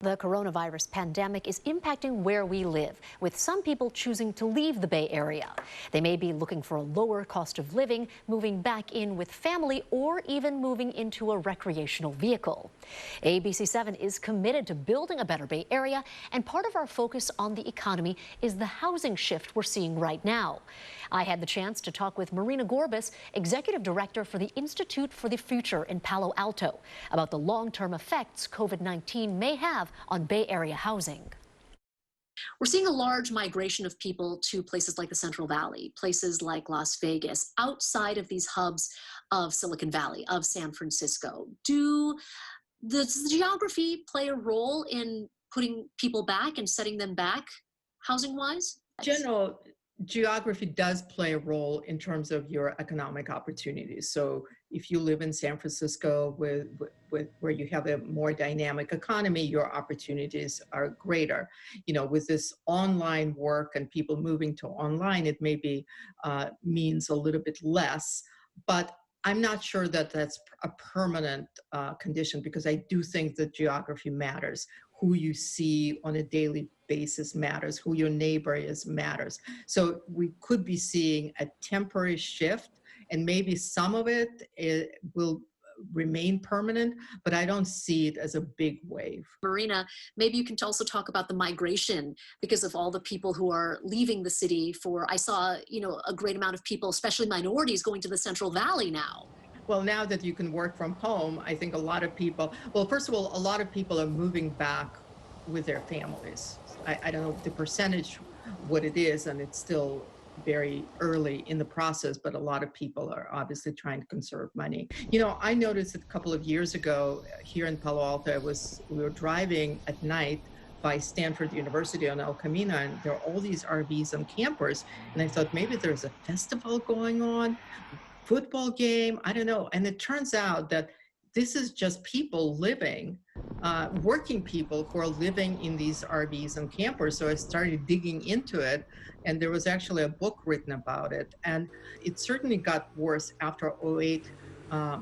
The coronavirus pandemic is impacting where we live, with some people choosing to leave the Bay Area. They may be looking for a lower cost of living, moving back in with family, or even moving into a recreational vehicle. ABC7 is committed to building a better Bay Area, and part of our focus on the economy is the housing shift we're seeing right now. I had the chance to talk with Marina Gorbis, Executive Director for the Institute for the Future in Palo Alto, about the long-term effects COVID-19 may have on Bay Area housing. We're seeing a large migration of people to places like the Central Valley, places like Las Vegas, outside of these hubs of Silicon Valley, of San Francisco. Does the geography play a role in putting people back and setting them back housing-wise? General geography does play a role in terms of your economic opportunities. So if you live in San Francisco where you have a more dynamic economy, your opportunities are greater. You know, with this online work and people moving to online, it maybe means a little bit less, but I'm not sure that that's a permanent condition, because I do think that geography matters. Who you see on a daily basis matters. Who your neighbor is matters. So we could be seeing a temporary shift, and maybe some of it will remain permanent, but I don't see it as a big wave. Marina, maybe you can also talk about the migration because of all the people who are leaving the city I saw, a great amount of people, especially minorities, going to the Central Valley now. Well, now that you can work from home, I think a lot of people, well, first of all, a lot of people are moving back with their families. I don't know the percentage, what it is, and it's still very early in the process, but a lot of people are obviously trying to conserve money. You know, I noticed a couple of years ago here in Palo Alto, we were driving at night by Stanford University on El Camino, and there are all these RVs and campers, and I thought maybe there's a festival going on, football game, I don't know. And it turns out that this is just people living, working people who are living in these RVs and campers. So I started digging into it, and there was actually a book written about it. And it certainly got worse after '08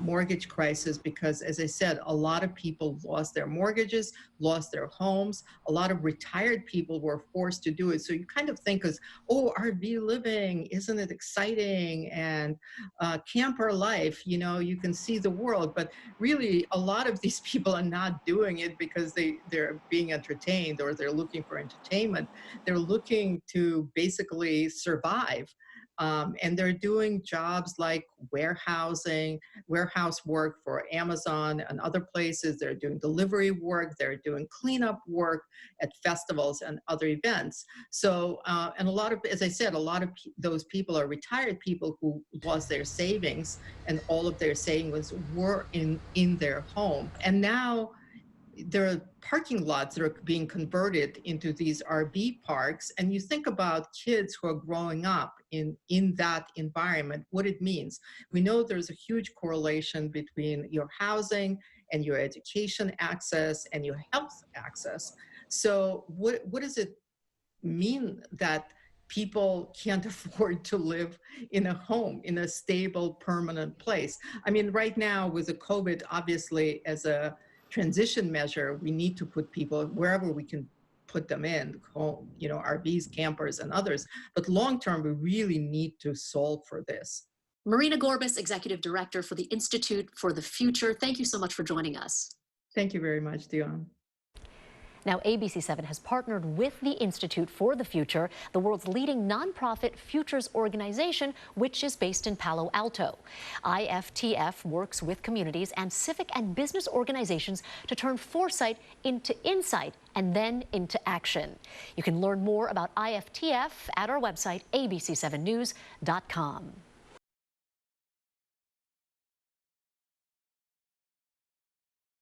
mortgage crisis, because, as I said, a lot of people lost their mortgages, lost their homes. A lot of retired people were forced to do it. So you kind of think, oh, RV living, isn't it exciting? And camper life, you can see the world. But really, a lot of these people are not doing it because they're being entertained, or they're looking for entertainment. They're looking to basically survive. And they're doing jobs like warehouse work for Amazon and other places. They're doing delivery work. They're doing cleanup work at festivals and other events. So, and as I said, a lot of those people are retired people who lost their savings, and all of their savings were in their home. And now there are parking lots that are being converted into these RV parks, and you think about kids who are growing up in that environment, what it means. We know there's a huge correlation between your housing and your education access and your health access. So what does it mean that people can't afford to live in a home, in a stable, permanent place? I mean, right now with the COVID, obviously, as a transition measure, we need to put people wherever we can put them in, home, RVs, campers, and others. But long term, we really need to solve for this. Marina Gorbis, Executive Director for the Institute for the Future. Thank you so much for joining us. Thank you very much, Dion. Now, ABC7 has partnered with the Institute for the Future, the world's leading nonprofit futures organization, which is based in Palo Alto. IFTF works with communities and civic and business organizations to turn foresight into insight and then into action. You can learn more about IFTF at our website, abc7news.com.